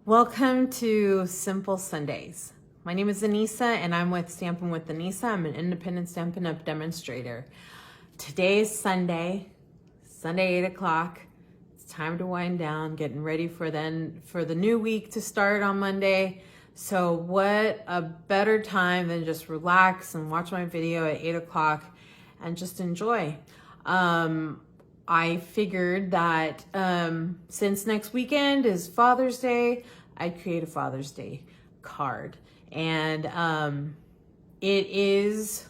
Welcome to Simple Sundays. My name is Anissa and I'm with Stampin' with Anissa. I'm an independent Stampin' Up! Demonstrator. Today is Sunday 8 o'clock. It's time to wind down, getting ready for the new week to start on Monday. So what a better time than just relax and watch my video at 8 o'clock and just enjoy. I figured that since next weekend is Father's Day, I'd create a Father's Day card. And it's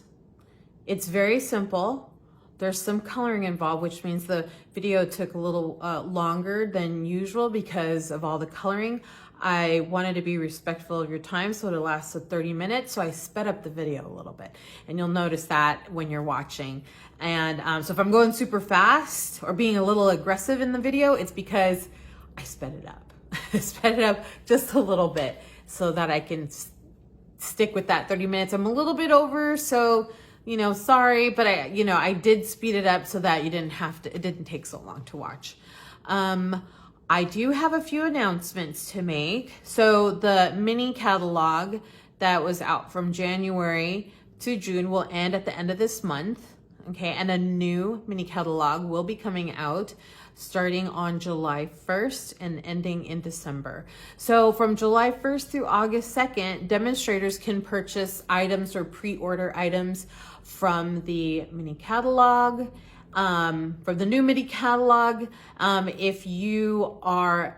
very simple. There's some coloring involved, which means the video took a little longer than usual because of all the coloring. I wanted to be respectful of your time, so it lasted 30 minutes. So I sped up the video a little bit, and you'll notice that when you're watching. And so if I'm going super fast or being a little aggressive in the video, it's because I sped it up. I sped it up just a little bit so that I can stick with that 30 minutes. I'm a little bit over, so sorry, but I did speed it up so that it didn't take so long to watch. I do have a few announcements to make. So the mini catalog that was out from January to June will end at the end of this month. Okay, and a new mini catalog will be coming out starting on July 1st and ending in December. So from July 1st through August 2nd, demonstrators can purchase items or pre-order items from the mini catalog, from the new mini catalog. If you are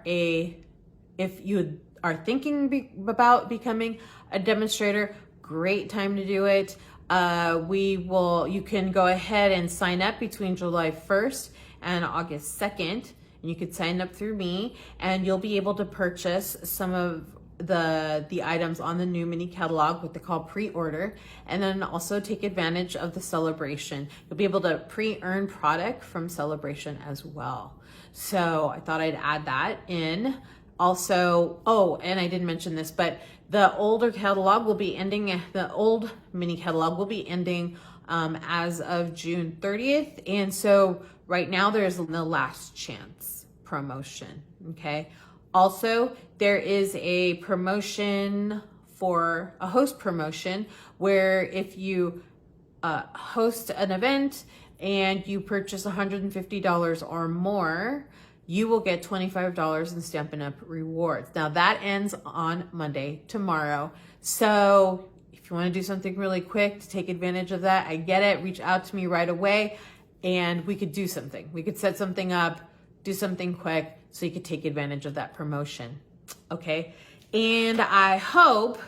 thinking about becoming a demonstrator, great time to do it. You can go ahead and sign up between July 1st and August 2nd, and you could sign up through me, and you'll be able to purchase some of the items on the new mini catalog, what they call pre-order, and then also take advantage of the celebration. You'll be able to pre-earn product from celebration as well. So I thought I'd add that in. Also, and I didn't mention this, but the older catalog will be ending, the old mini catalog will be ending as of June 30th. And so right now there's the last chance promotion, okay? Also, there is a promotion for a host promotion where if you host an event and you purchase $150 or more, you will get $25 in Stampin' Up! Rewards. Now that ends on Monday, tomorrow. So if you want to do something really quick to take advantage of that, I get it. Reach out to me right away and we could do something. We could set something up, do something quick so you could take advantage of that promotion. Okay. And I hope,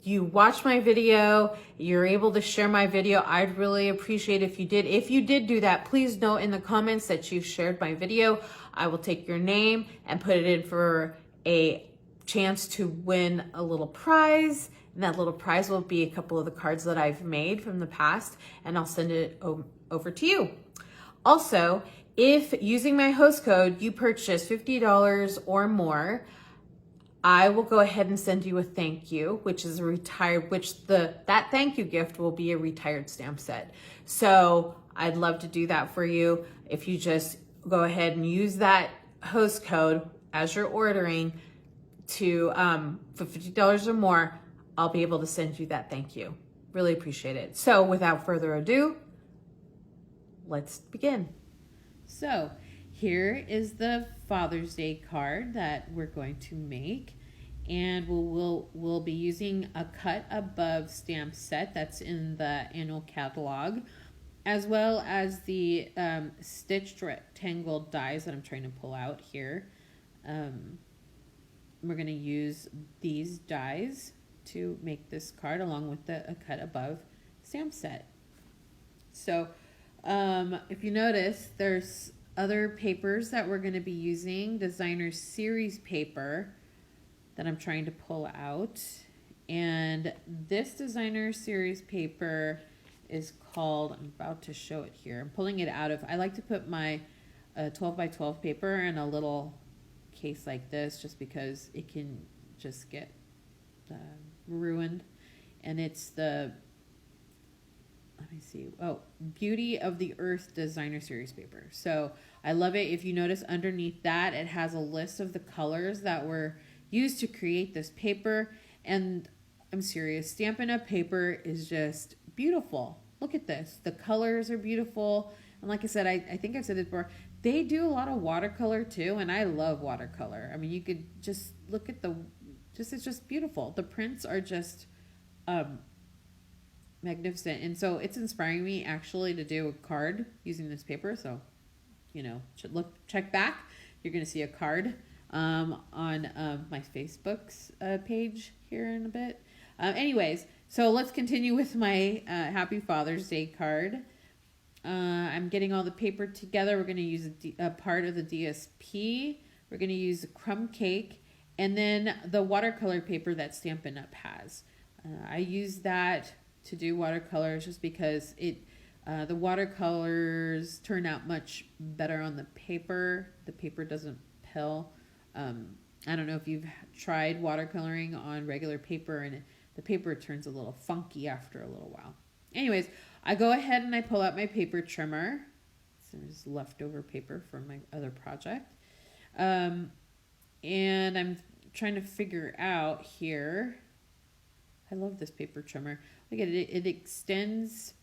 you watch my video, you're able to share my video. I'd really appreciate if you did. If you did do that, please note in the comments that you've shared my video. I will take your name and put it in for a chance to win a little prize. And that little prize will be a couple of the cards that I've made from the past, and I'll send it over to you. Also, if using my host code, you purchase $50 or more, I will go ahead and send you a thank you, which is that thank you gift will be a retired stamp set. So I'd love to do that for you. If you just go ahead and use that host code as you're ordering for $50 or more, I'll be able to send you that thank you. Really appreciate it. So without further ado, let's begin. So here is the Father's Day card that we're going to make, and we'll be using a cut above stamp set that's in the annual catalog, as well as the stitched rectangle dies that I'm trying to pull out here. We're going to use these dies to make this card along with a cut above stamp set. So if you notice, there's other papers that we're going to be using, designer series paper that I'm trying to pull out. And this designer series paper is called, I'm about to show it here. I'm pulling it out of, I like to put my 12 by 12 paper in a little case like this just because it can just get ruined. And it's the let me see. Oh, Beauty of the Earth Designer Series paper. So I love it. If you notice underneath that, it has a list of the colors that were used to create this paper. And I'm serious, Stampin' Up! Paper is just beautiful. Look at this. The colors are beautiful. And like I said, I think I've said this before, they do a lot of watercolor too. And I love watercolor. I mean, you could just look at it's just beautiful. The prints are just magnificent. And so it's inspiring me actually to do a card using this paper. So, check back. You're going to see a card on my Facebook's page here in a bit. Anyways, so let's continue with my Happy Father's Day card. I'm getting all the paper together. We're going to use a part of the DSP. We're going to use a crumb cake and then the watercolor paper that Stampin' Up! Has. I use that to do watercolors just because the watercolors turn out much better on the paper. The paper doesn't pill. I don't know if you've tried watercoloring on regular paper and the paper turns a little funky after a little while. Anyways, I go ahead and I pull out my paper trimmer. So there's leftover paper from my other project. And I'm trying to figure out here. I love this paper trimmer. Look at it. It extends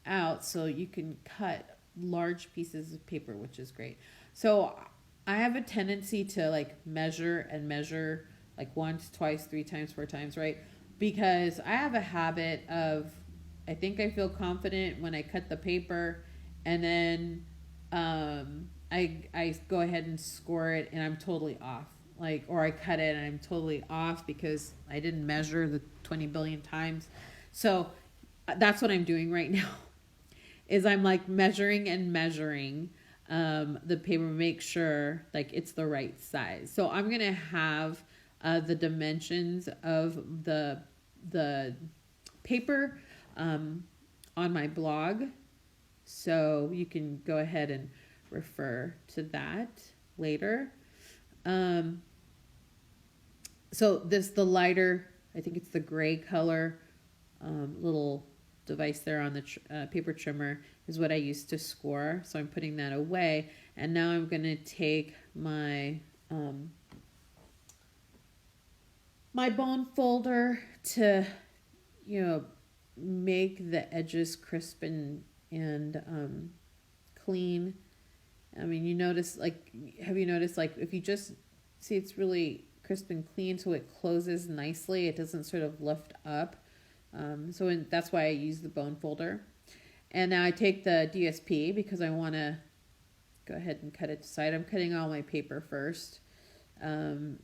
out so you can cut large pieces of paper, which is great. So I have a tendency to like measure like once, twice, 3 times, 4 times, right? Because I have a habit of, I think I feel confident when I cut the paper and then I go ahead and score it and I'm totally off. Or I cut it and I'm totally off because I didn't measure the 20 billion times. So that's what I'm doing right now is I'm like measuring the paper, make sure like it's the right size. So I'm going to have the dimensions of the paper on my blog. So you can go ahead and refer to that later. So the lighter, I think it's the gray color, little device there on the paper trimmer is what I used to score. So I'm putting that away. And now I'm going to take my, my bone folder to, make the edges crisp and clean. I mean, have you noticed, like, if you just see it's really crisp and clean, so it closes nicely, it doesn't sort of lift up. That's why I use the bone folder. And now I take the DSP because I want to go ahead and cut it to size. I'm cutting all my paper first. And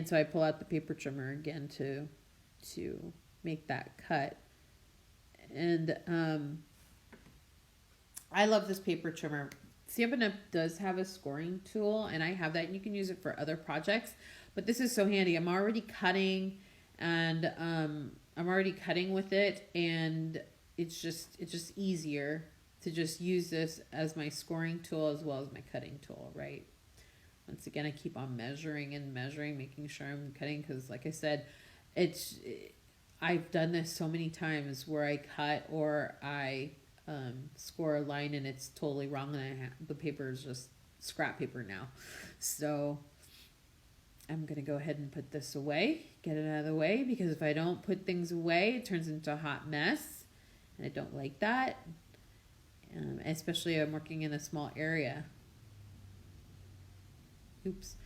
so I pull out the paper trimmer again to make that cut. And I love this paper trimmer. Stampin' Up! Does have a scoring tool, and I have that, and you can use it for other projects. But this is so handy. I'm already cutting, and I'm already cutting with it, and it's just easier to just use this as my scoring tool as well as my cutting tool, right? Once again, I keep on measuring, making sure I'm cutting because, like I said, I've done this so many times where I cut or I score a line and it's totally wrong and the paper is just scrap paper now. So I'm going to go ahead and put this away, get it out of the way, because if I don't put things away, it turns into a hot mess, and I don't like that, especially I'm working in a small area. Oops.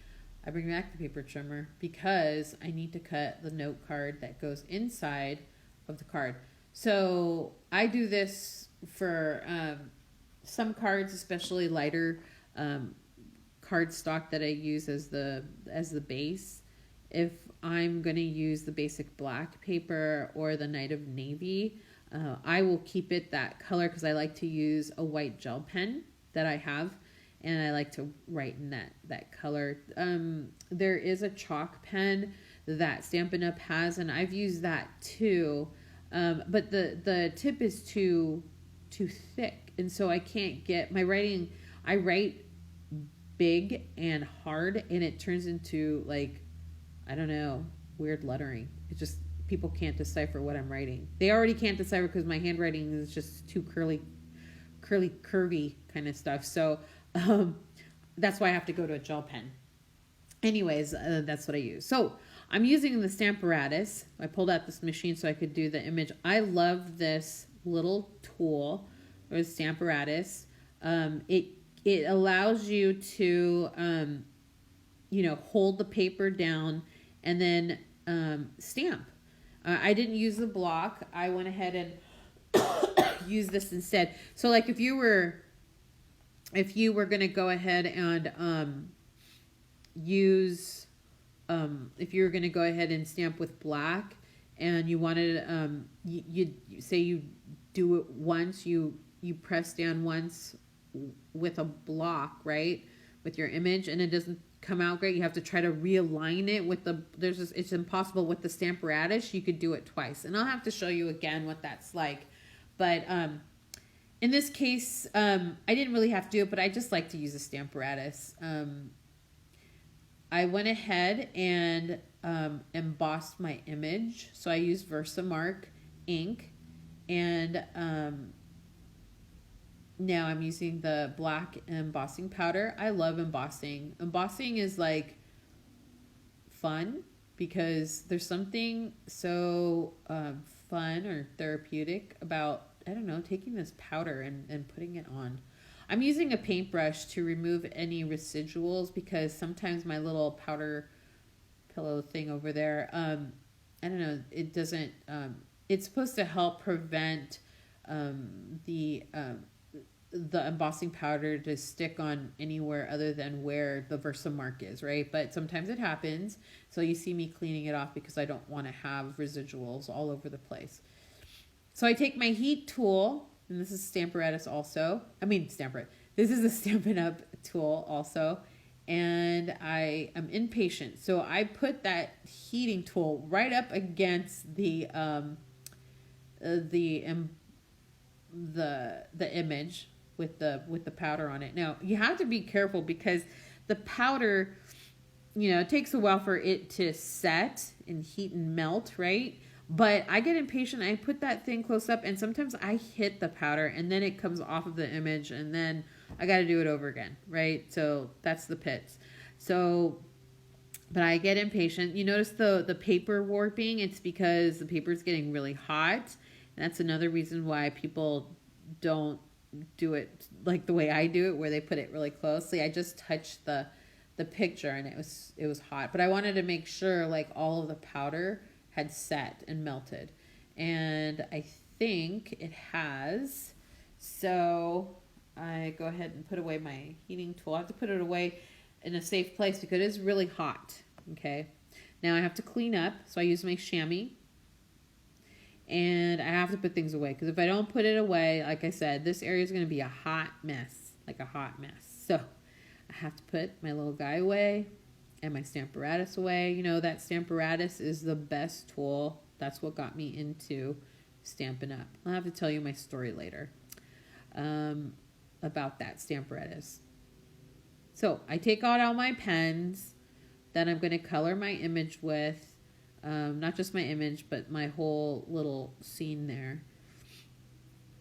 I bring back the paper trimmer because I need to cut the note card that goes inside of the card. So I do this for some cards, especially lighter card stock that I use as the base. If I'm going to use the basic black paper or the Night of Navy, I will keep it that color because I like to use a white gel pen that I have, and I like to write in that color. There is a chalk pen that Stampin' Up! Has, and I've used that too, but the tip is too thick, and so I can't get my writing. I write big and hard, and it turns into, like, I don't know, weird lettering. people can't decipher what I'm writing. They already can't decipher because my handwriting is just too curvy kind of stuff. So that's why I have to go to a gel pen. Anyways, that's what I use. So I'm using the Stamparatus. I pulled out this machine so I could do the image. I love this little tool, or Stamparatus. It allows you to, hold the paper down and then stamp. I didn't use the block. I went ahead and used this instead. So like if you were going to go ahead and if you were going to go ahead and stamp with black and you wanted, you say you do it once, you press down once with a block, right, with your image, and it doesn't come out great. You have to try to realign it with it's impossible with the Stamparatus. You could do it twice, and I'll have to show you again what that's like. But in this case, I didn't really have to do it, but I just like to use a Stamparatus. I went ahead and embossed my image. So I used Versamark ink, and now I'm using the black embossing powder. I love embossing. Embossing is like fun because there's something so fun or therapeutic about, I don't know, taking this powder and putting it on. I'm using a paintbrush to remove any residuals because sometimes my little powder pillow thing over there, I don't know, it doesn't, it's supposed to help prevent the embossing powder to stick on anywhere other than where the Versamark is, right? But sometimes it happens. So you see me cleaning it off because I don't want to have residuals all over the place. So I take my heat tool, and this is Stamparatus also. This is a Stampin' Up! Tool also. And I am impatient. So I put that heating tool right up against the image with the powder on it. Now, you have to be careful because the powder, it takes a while for it to set and heat and melt, right? But I get impatient. I put that thing close up, and sometimes I hit the powder, and then it comes off of the image, and then I got to do it over again, right? So that's the pits. So, but I get impatient. You notice the paper warping? It's because the paper is getting really hot. And that's another reason why people don't do it like the way I do it, where they put it really closely. I just touched the picture, and it was hot. But I wanted to make sure like all of the powder had set and melted, and I think it has. So I go ahead and put away my heating tool. I have to put it away in a safe place because it is really hot. Okay, now I have to clean up, so I use my chamois, and I have to put things away because if I don't put it away, like I said, this area is going to be a hot mess, like a hot mess. So I have to put my little guy away and my Stamparatus away. That Stamparatus is the best tool. That's what got me into Stampin' Up! I'll have to tell you my story later about that Stamparatus. So I take out all my pens that I'm going to color my image with. Not just my image, but my whole little scene there.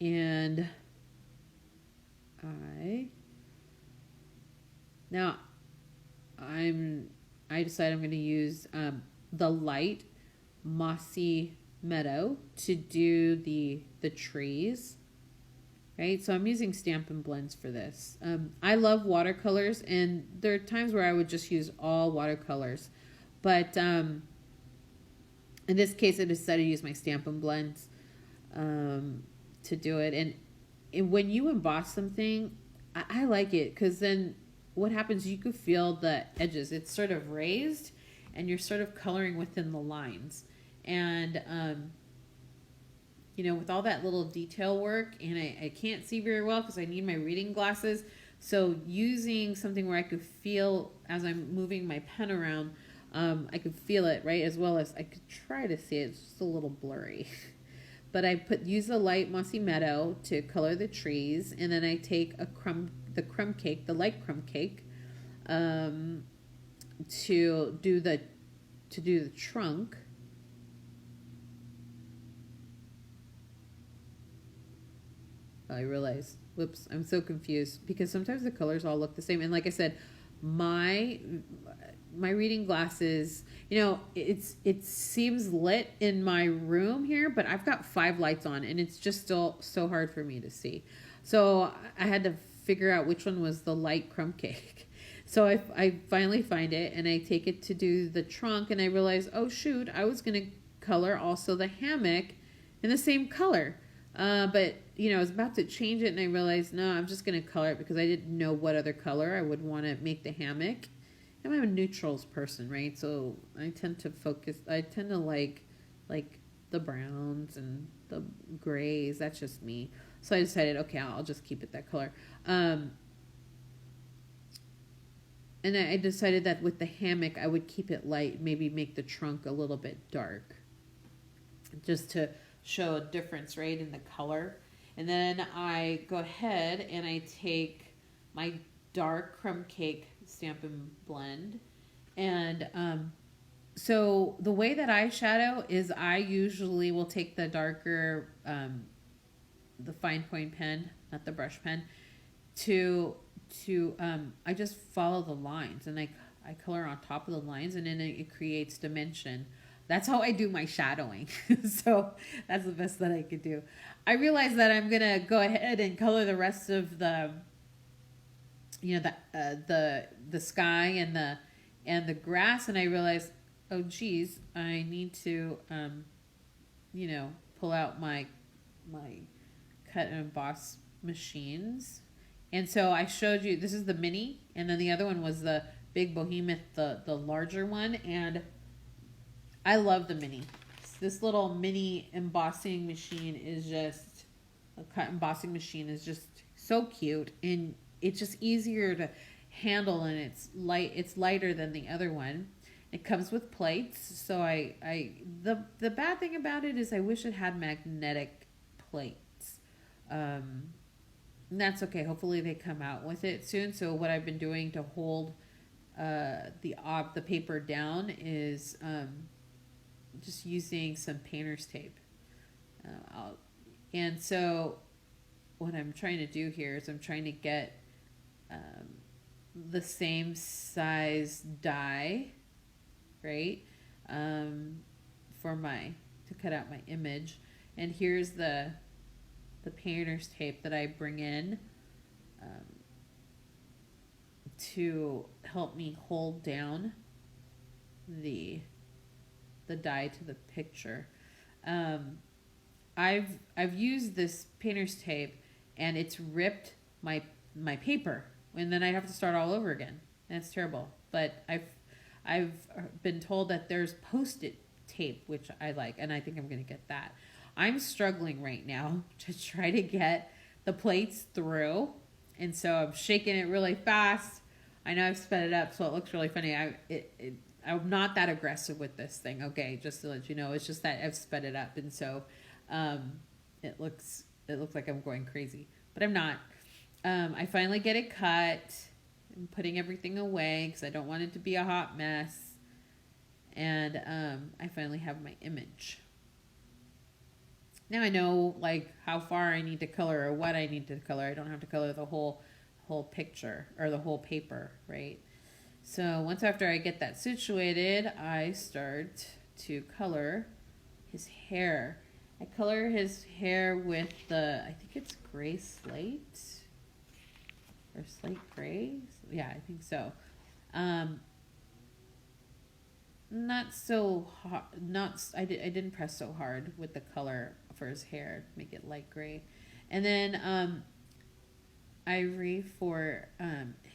And I decide I'm going to use the light mossy meadow to do the trees, right? So I'm using Stampin' Blends for this. I love watercolors, and there are times where I would just use all watercolors, but in this case I decided to use my Stampin' Blends to do it. And when you emboss something, I like it because then what happens, you could feel the edges. It's sort of raised, and you're sort of coloring within the lines. And, with all that little detail work, and I can't see very well because I need my reading glasses. So using something where I could feel as I'm moving my pen around, I could feel it, right? As well as I could try to see it. It's just a little blurry. But I use the light mossy meadow to color the trees, and then I take the crumb cake, the light crumb cake, to do the trunk. I realized, whoops, I'm so confused because sometimes the colors all look the same. And like I said, my reading glasses, you know, it seems lit in my room here, but I've got 5 lights on and it's just still so hard for me to see. So I had to figure out which one was the light crumb cake. So I finally find it and I take it to do the trunk and I realize, oh shoot, I was going to color also the hammock in the same color. But you know, I was about to change it and I realized, no, I'm just going to color it because I didn't know what other color I would want to make the hammock. I'm a neutrals person, right? So I tend to like the browns and the grays. That's just me. So I decided, okay, I'll just keep it that color. And I decided that with the hammock, I would keep it light, maybe make the trunk a little bit dark, just to show a difference, right, in the color. And then I go ahead and I take my dark crumb cake Stampin' Blend. And so the way that I shadow is I usually will take the darker, the fine point pen, not the brush pen, I just follow the lines and I color on top of the lines and then it creates dimension. That's how I do my shadowing. So that's the best that I could do. I realize that I'm gonna go ahead and color the rest of the, you know, the sky and the grass, and I realize, oh geez, I need to, you know, pull out my cut and emboss machines. And so I showed you, this is the mini, and then the other one was the big behemoth, the larger one, and I love the mini. This little mini embossing machine is just, a cut embossing machine is just so cute, and it's just easier to handle, and it's lighter than the other one. It comes with plates, so the bad thing about it is I wish it had magnetic plates. And that's okay. Hopefully they come out with it soon. So what I've been doing to hold the paper down is just using some painter's tape. And so what I'm trying to do here is I'm trying to get the same size die, right, to cut out my image. And here's the painter's tape that I bring in to help me hold down the die to the picture. I've used this painter's tape and it's ripped my paper, and then I have to start all over again. That's terrible. But I've been told that there's Post-it tape, which I like, and I think I'm going to get that. I'm struggling right now to try to get the plates through, and so I'm shaking it really fast. I know I've sped it up, so it looks really funny. I'm not that aggressive with this thing, okay? Just to let you know, it's just that I've sped it up, and so it looks like I'm going crazy, but I'm not. I finally get it cut. I'm putting everything away because I don't want it to be a hot mess, and I finally have my image. Now I know like how far I need to color or what I need to color. I don't have to color the whole picture or the whole paper, right? So once after I get that situated, I start to color his hair. I color his hair with I think it's gray slate or slate gray. Yeah, I think so. Not so hard. I didn't press so hard with the color for his hair, make it light gray, and then ivory for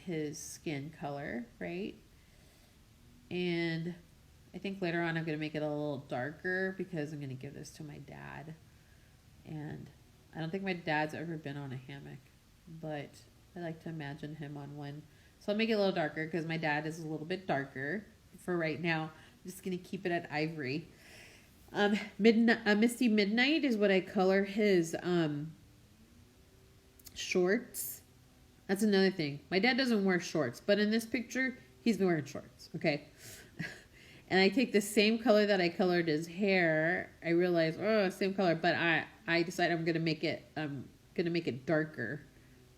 his skin color, right? And I think later on I'm going to make it a little darker because I'm going to give this to my dad, and I don't think my dad's ever been on a hammock, but I like to imagine him on one. So I'll make it a little darker because my dad is a little bit darker for right now. I'm just going to keep it at ivory. Misty Midnight is what I color his shorts. That's another thing. My dad doesn't wear shorts, but in this picture, he's wearing shorts, okay? And I take the same color that I colored his hair. I realize, oh, same color, but I decide I'm going to make it going to make it darker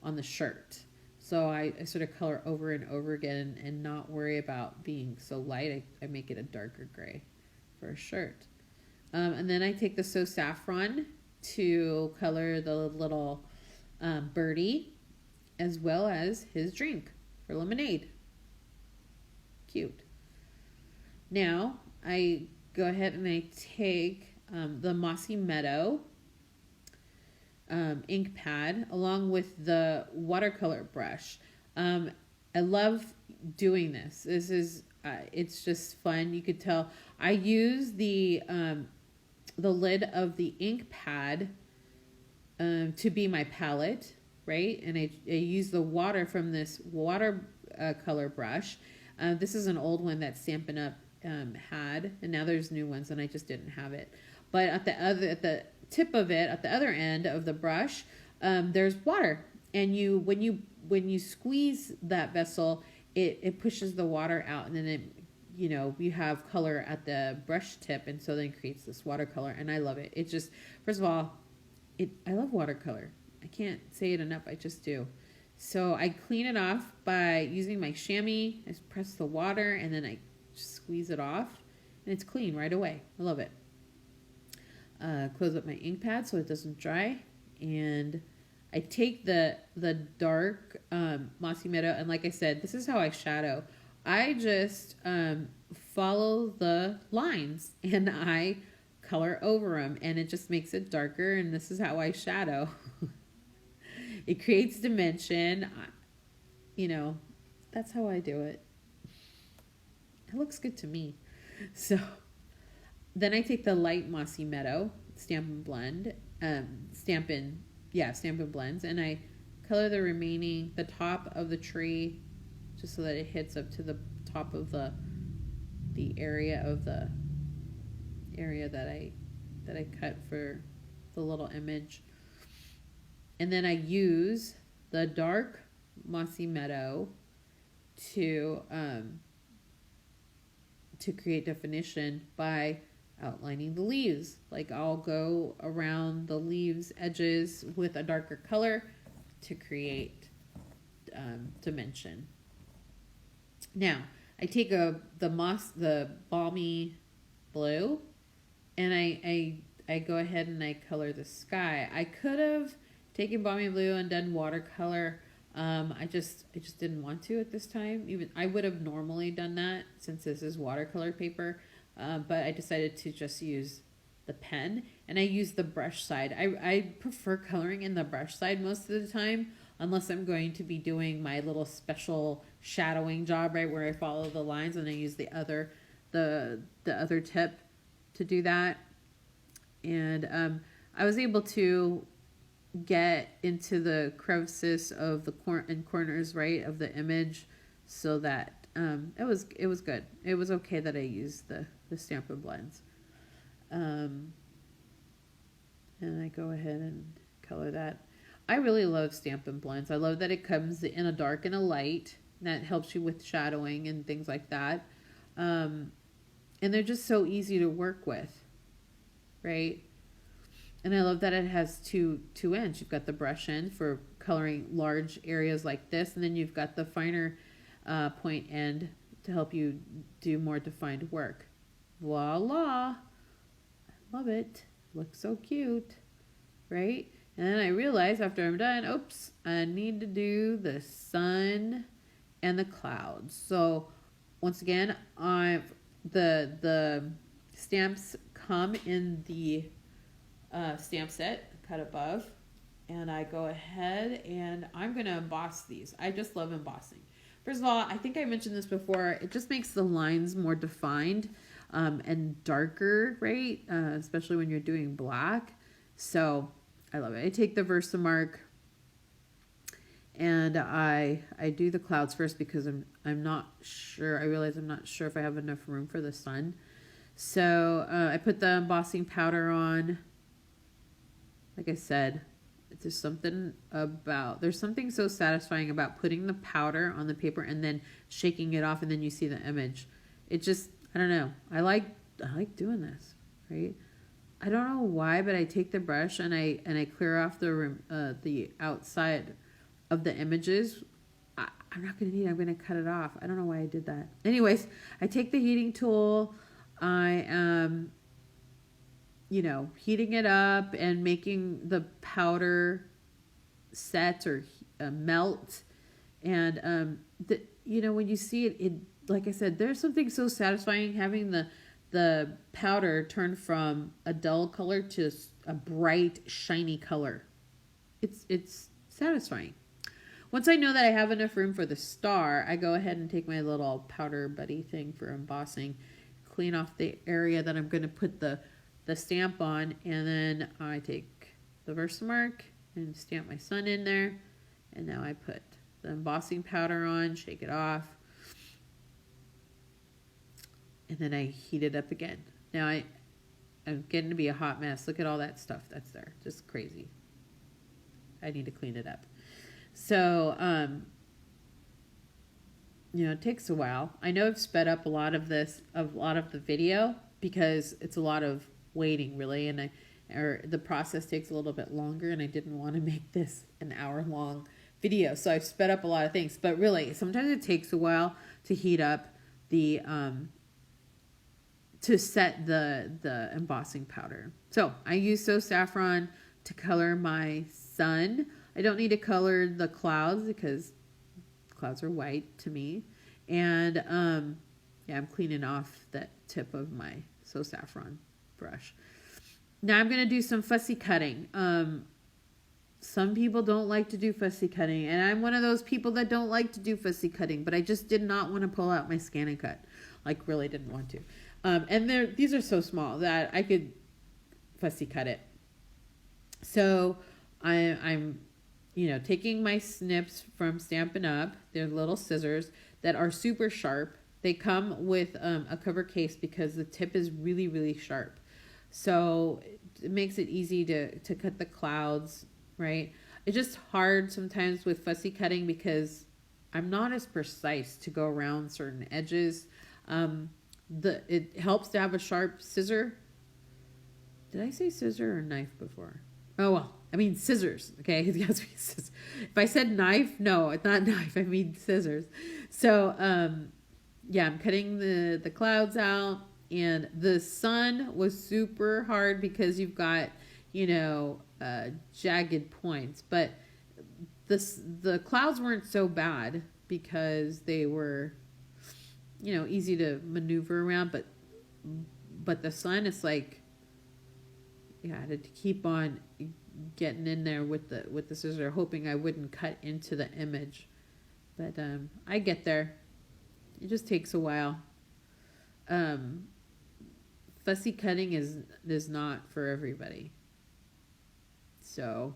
on the shirt. So I sort of color over and over again and not worry about being so light. I make it a darker gray for a shirt. And then I take the So Saffron to color the little birdie as well as his drink for lemonade. Cute. Now I go ahead and I take the Mossy Meadow ink pad along with the watercolor brush. I love doing this. This is it's just fun. You could tell I use the lid of the ink pad to be my palette, right? And I use the water from this water color brush. This is an old one that Stampin' Up had, and now there's new ones, and I just didn't have it. But at the tip of it, at the other end of the brush, there's water, and when you squeeze that vessel, it pushes the water out, and then you have color at the brush tip, and so then it creates this watercolor, and I love it. It just, first of all, I love watercolor. I can't say it enough. I just do. So I clean it off by using my chamois. I press the water, and then I just squeeze it off, and it's clean right away. I love it. Close up my ink pad so it doesn't dry, and I take the dark Mossy Meadow, and like I said, this is how I shadow. I just follow the lines and I color over them, and it just makes it darker, and this is how I shadow. It creates dimension. That's how I do it. It looks good to me. So then I take the light Mossy Meadow Stampin' Blend, Stampin' Blends, and I color the top of the tree just so that it hits up to the top of the area that I cut for the little image. And then I use the dark Mossy Meadow to create definition by outlining the leaves. Like I'll go around the leaves edges with a darker color to create dimension. Now I take the balmy blue, and I go ahead and I color the sky. I could have taken balmy blue and done watercolor. I just didn't want to at this time. Even I would have normally done that since this is watercolor paper, but I decided to just use the pen, and I use the brush side. I prefer coloring in the brush side most of the time, unless I'm going to be doing my little special shadowing job, right, where I follow the lines, and I use the other tip to do that. And I was able to get into the crevices of the corners, right, of the image, so that it was good. It was okay that I used the Stampin' Blends. And I go ahead and color that. I really love Stampin' Blends. I love that it comes in a dark and a light. That helps you with shadowing and things like that. And they're just so easy to work with, right? And I love that it has two ends. You've got the brush end for coloring large areas like this, and then you've got the finer point end to help you do more defined work. Voila! I love it. Looks so cute, right? And then I realize after I'm done, oops, I need to do the sun and the clouds. So once again, the stamps come in the stamp set cut above, and I go ahead and I'm going to emboss these. I just love embossing. First of all, I think I mentioned this before, it just makes the lines more defined and darker, right? Especially when you're doing black. So I love it. I take the Versamark and I do the clouds first because I'm not sure. I realize I'm not sure if I have enough room for the sun. So I put the embossing powder on. Like I said, there's something so satisfying about putting the powder on the paper and then shaking it off, and then you see the image. It just, I don't know. I like doing this, right? I don't know why, but I take the brush and I clear off the outside of the images. I'm not going to need it. I'm going to cut it off. I don't know why I did that. Anyways, I take the heating tool. I am, heating it up and making the powder set or melt. And, when you see it, like I said, there's something so satisfying having the powder turn from a dull color to a bright, shiny color. It's satisfying. Once I know that I have enough room for the star, I go ahead and take my little powder buddy thing for embossing, clean off the area that I'm going to put the stamp on, and then I take the Versamark and stamp my sun in there, and now I put the embossing powder on, shake it off, and then I heat it up again. Now I'm getting to be a hot mess. Look at all that stuff that's there. Just crazy. I need to clean it up. So, it takes a while. I know I've sped up a lot of the video because it's a lot of waiting really, and the process takes a little bit longer, and I didn't want to make this an hour-long video. So I've sped up a lot of things, but really sometimes it takes a while to heat up the, to set the embossing powder. So I use So Saffron to color my sun. I don't need to color the clouds because clouds are white to me. And I'm cleaning off that tip of my So Saffron brush. Now I'm going to do some fussy cutting. Some people don't like to do fussy cutting, and I'm one of those people that don't like to do fussy cutting, but I just did not want to pull out my Scan and Cut. Like, really didn't want to. And these are so small that I could fussy cut it. So I'm taking my snips from Stampin' Up. They're little scissors that are super sharp. They come with a cover case because the tip is really, really sharp. So it makes it easy to cut the clouds, right? It's just hard sometimes with fussy cutting because I'm not as precise to go around certain edges. It helps to have a sharp scissor. Did I say scissor or knife before? Oh, well, I mean scissors, okay? If I said knife, no, it's not knife. I mean scissors. So, I'm cutting the clouds out, and the sun was super hard because you've got, jagged points. But the clouds weren't so bad because they were, easy to maneuver around. But the sun is like, I had to keep on getting in there with the scissor, hoping I wouldn't cut into the image. But I get there. It just takes a while. Fussy cutting is not for everybody. So,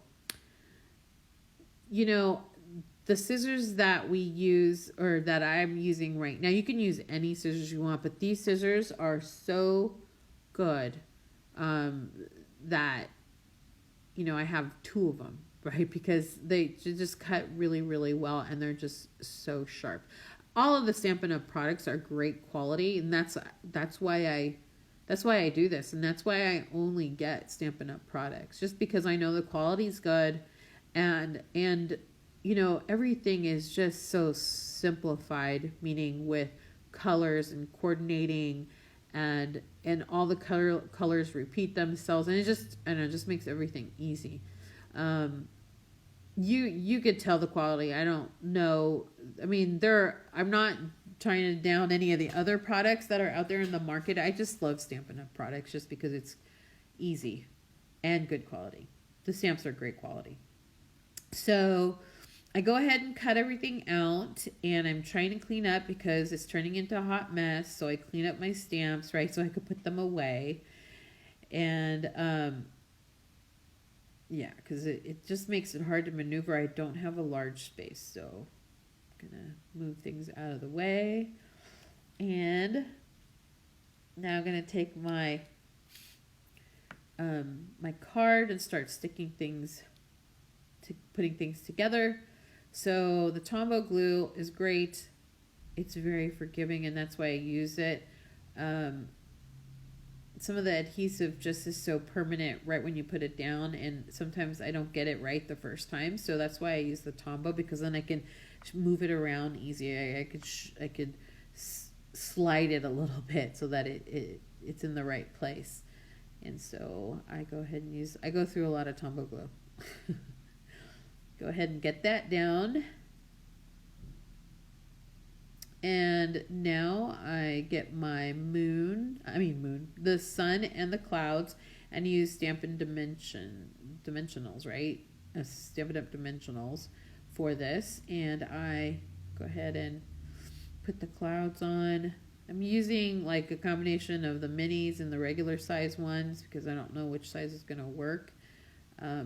the scissors that we use, or that I'm using right now, you can use any scissors you want, but these scissors are so good that, I have two of them, right? Because they just cut really, really well, and they're just so sharp. All of the Stampin' Up! Products are great quality, and that's why I do this, and that's why I only get Stampin' Up! Products, just because I know the quality's good, and everything is just so simplified, meaning with colors and coordinating, and all the colors repeat themselves, and it just makes everything easy. You could tell the quality. I don't know. I mean, I'm not trying to down any of the other products that are out there in the market. I just love Stampin' Up! Products just because it's easy and good quality. The stamps are great quality. So I go ahead and cut everything out, and I'm trying to clean up because it's turning into a hot mess. So I clean up my stamps, right, so I could put them away. And because it just makes it hard to maneuver. I don't have a large space, so I'm gonna move things out of the way. And now I'm gonna take my my card and start putting things together. So the Tombow glue is great. It's very forgiving, and that's why I use it. some of the adhesive just is so permanent right when you put it down, and sometimes I don't get it right the first time. So that's why I use the Tombow, because then I can move it around easier. I could slide it a little bit so that it's in the right place. And so I go ahead and I go through a lot of Tombow glue. Go ahead and get that down. And now I get my the sun and the clouds, and use Stampin' Dimensionals, right? Stampin' Up! Dimensionals for this. And I go ahead and put the clouds on. I'm using like a combination of the minis and the regular size ones because I don't know which size is going to work. Yeah,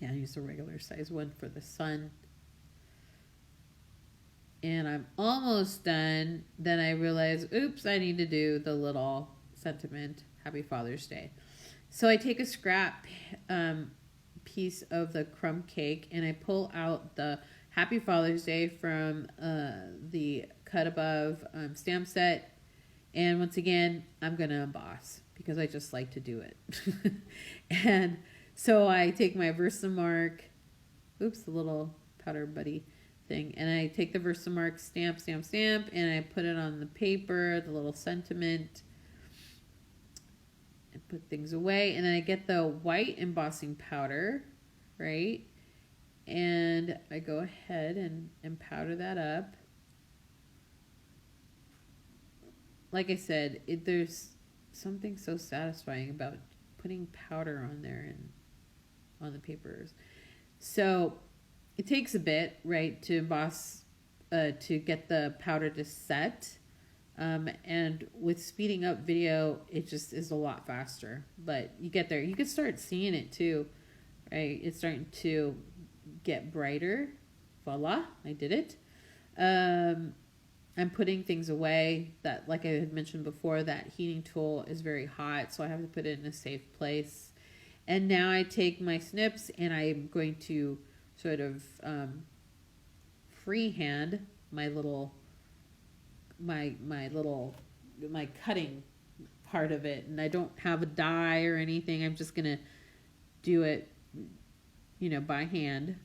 I use the regular size one for the sun. And I'm almost done. Then I realize, oops, I need to do the little sentiment, Happy Father's Day. So I take a scrap piece of the crumb cake and I pull out the Happy Father's Day from the Cut Above stamp set. And once again, I'm going to emboss because I just like to do it. And so I take my Versamark, the little powder buddy thing, and I take the Versamark stamp, and I put it on the paper, the little sentiment, and put things away. And then I get the white embossing powder, right? And I go ahead and powder that up. Like I said, there's something so satisfying about putting powder on there and on the papers. So it takes a bit, right, to emboss, to get the powder to set. And with speeding up video, it just is a lot faster. But you get there. You can start seeing it too, right? It's starting to get brighter. Voila, I did it. I'm putting things away that, like I had mentioned before, that heating tool is very hot, so I have to put it in a safe place. And now I take my snips and I'm going to sort of freehand my cutting part of it, and I don't have a die or anything. I'm just gonna do it, by hand.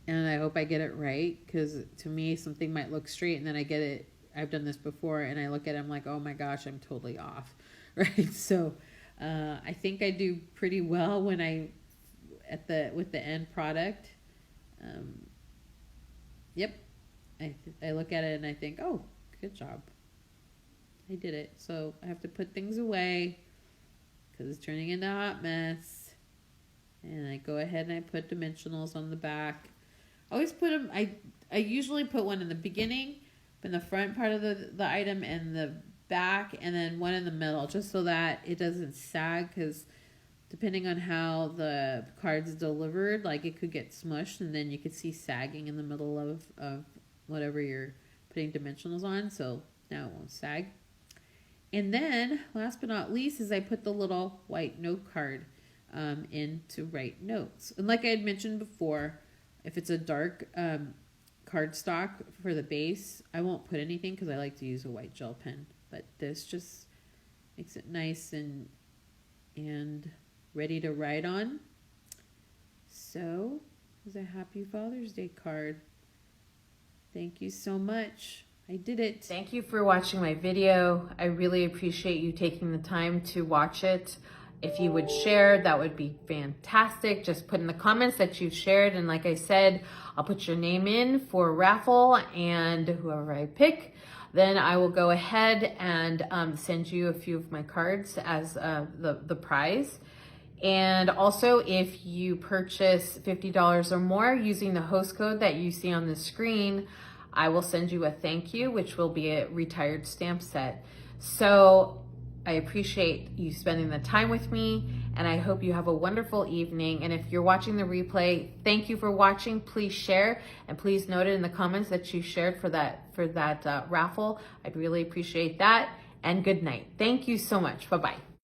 And I hope I get it right, because to me something might look straight and then I get it. I've done this before and I look at it, I'm like, oh my gosh, I'm totally off, right? So I think I do pretty well when with the end product. Yep, I look at it and I think, oh, good job, I did it. So I have to put things away because it's turning into a hot mess. And I go ahead and I put dimensionals on the back. I always put them, I usually put one in the beginning, in the front part of the item, and the back, and then one in the middle, just so that it doesn't sag, because depending on how the card's delivered, like it could get smushed and then you could see sagging in the middle of whatever you're putting dimensionals on. So now it won't sag. And then last but not least is I put the little white note card in to write notes. And like I had mentioned before, if it's a dark cardstock for the base, I won't put anything because I like to use a white gel pen. But this just makes it nice and ready to write on. So, it's a Happy Father's Day card. Thank you so much. I did it. Thank you for watching my video. I really appreciate you taking the time to watch it. If you would share, that would be fantastic. Just put in the comments that you shared. And like I said, I'll put your name in for a raffle, and whoever I pick, then I will go ahead and send you a few of my cards as the prize. And also, if you purchase $50 or more using the host code that you see on the screen, I will send you a thank you, which will be a retired stamp set. So I appreciate you spending the time with me, and I hope you have a wonderful evening. And if you're watching the replay, thank you for watching. Please share, and please note it in the comments that you shared for that raffle. I'd really appreciate that. And good night. Thank you so much. Bye-bye.